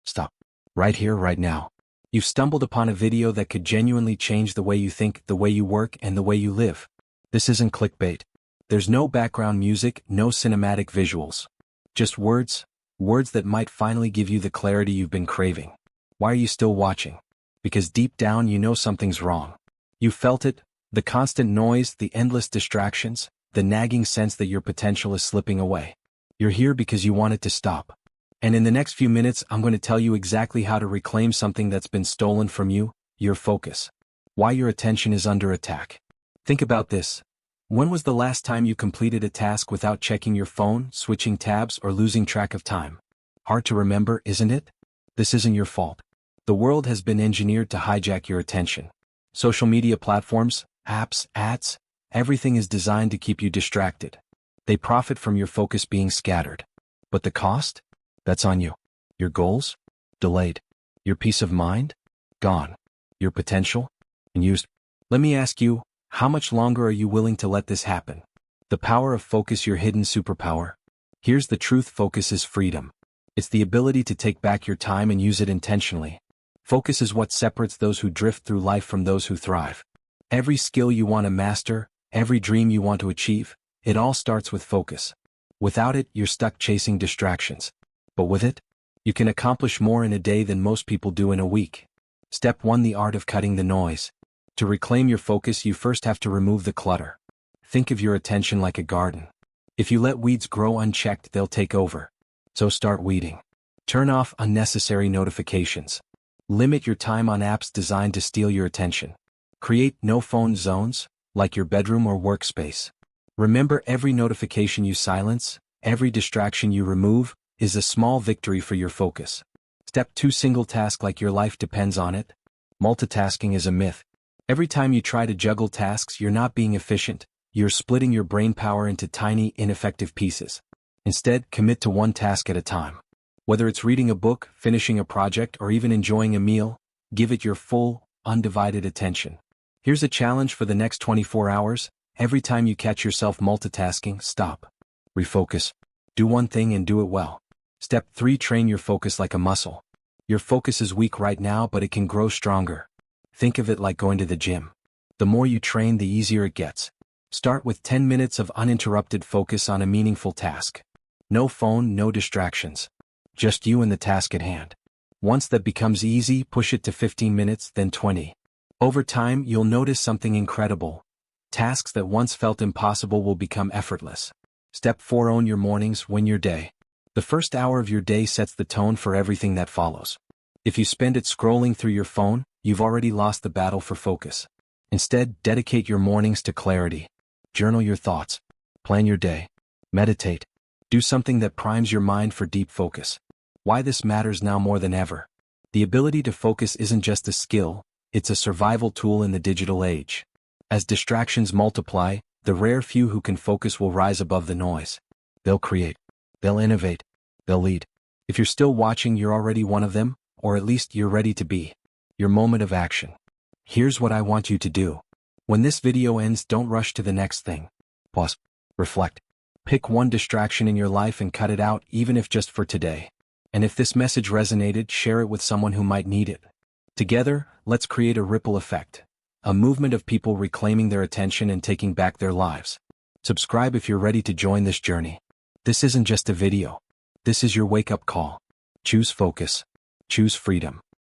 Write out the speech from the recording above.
Stop. Right here, right now. You've stumbled upon a video that could genuinely change the way you think, the way you work, and the way you live. This isn't clickbait. There's no background music, no cinematic visuals. Just words that might finally give you the clarity you've been craving. Why are you still watching? Because deep down you know something's wrong. You felt it, the constant noise, the endless distractions, the nagging sense that your potential is slipping away. You're here because you want it to stop. And in the next few minutes, I'm going to tell you exactly how to reclaim something that's been stolen from you, your focus. Why your attention is under attack. Think about this. When was the last time you completed a task without checking your phone, switching tabs, or losing track of time? Hard to remember, isn't it? This isn't your fault. The world has been engineered to hijack your attention. Social media platforms, apps, ads, everything is designed to keep you distracted. They profit from your focus being scattered. But the cost? That's on you. Your goals? Delayed. Your peace of mind? Gone. Your potential? Unused. Let me ask you, how much longer are you willing to let this happen? The power of focus, your hidden superpower. Here's the truth: focus is freedom. It's the ability to take back your time and use it intentionally. Focus is what separates those who drift through life from those who thrive. Every skill you want to master, every dream you want to achieve, it all starts with focus. Without it, you're stuck chasing distractions. But with it, you can accomplish more in a day than most people do in a week. Step 1: the art of cutting the noise. To reclaim your focus, you first have to remove the clutter. Think of your attention like a garden. If you let weeds grow unchecked, they'll take over. So start weeding. Turn off unnecessary notifications. Limit your time on apps designed to steal your attention. Create no-phone zones, like your bedroom or workspace. Remember, every notification you silence, every distraction you remove, is a small victory for your focus. Step 2: single task like your life depends on it. Multitasking is a myth. Every time you try to juggle tasks, you're not being efficient. You're splitting your brain power into tiny, ineffective pieces. Instead, commit to one task at a time. Whether it's reading a book, finishing a project, or even enjoying a meal, give it your full, undivided attention. Here's a challenge for the next 24 hours. Every time you catch yourself multitasking, stop. Refocus. Do one thing and do it well. Step 3: train your focus like a muscle. Your focus is weak right now, but it can grow stronger. Think of it like going to the gym. The more you train, the easier it gets. Start with 10 minutes of uninterrupted focus on a meaningful task. No phone, no distractions. Just you and the task at hand. Once that becomes easy, push it to 15 minutes, then 20. Over time, you'll notice something incredible. Tasks that once felt impossible will become effortless. Step 4: own your mornings, win your day. The first hour of your day sets the tone for everything that follows. If you spend it scrolling through your phone, you've already lost the battle for focus. Instead, dedicate your mornings to clarity. Journal your thoughts. Plan your day. Meditate. Do something that primes your mind for deep focus. Why this matters now more than ever. The ability to focus isn't just a skill, it's a survival tool in the digital age. As distractions multiply, the rare few who can focus will rise above the noise. They'll create. They'll innovate. They'll lead. If you're still watching, you're already one of them, or at least you're ready to be. Your moment of action. Here's what I want you to do. When this video ends, don't rush to the next thing. Pause. Reflect. Pick one distraction in your life and cut it out, even if just for today. And if this message resonated, share it with someone who might need it. Together, let's create a ripple effect. A movement of people reclaiming their attention and taking back their lives. Subscribe if you're ready to join this journey. This isn't just a video. This is your wake-up call. Choose focus. Choose freedom.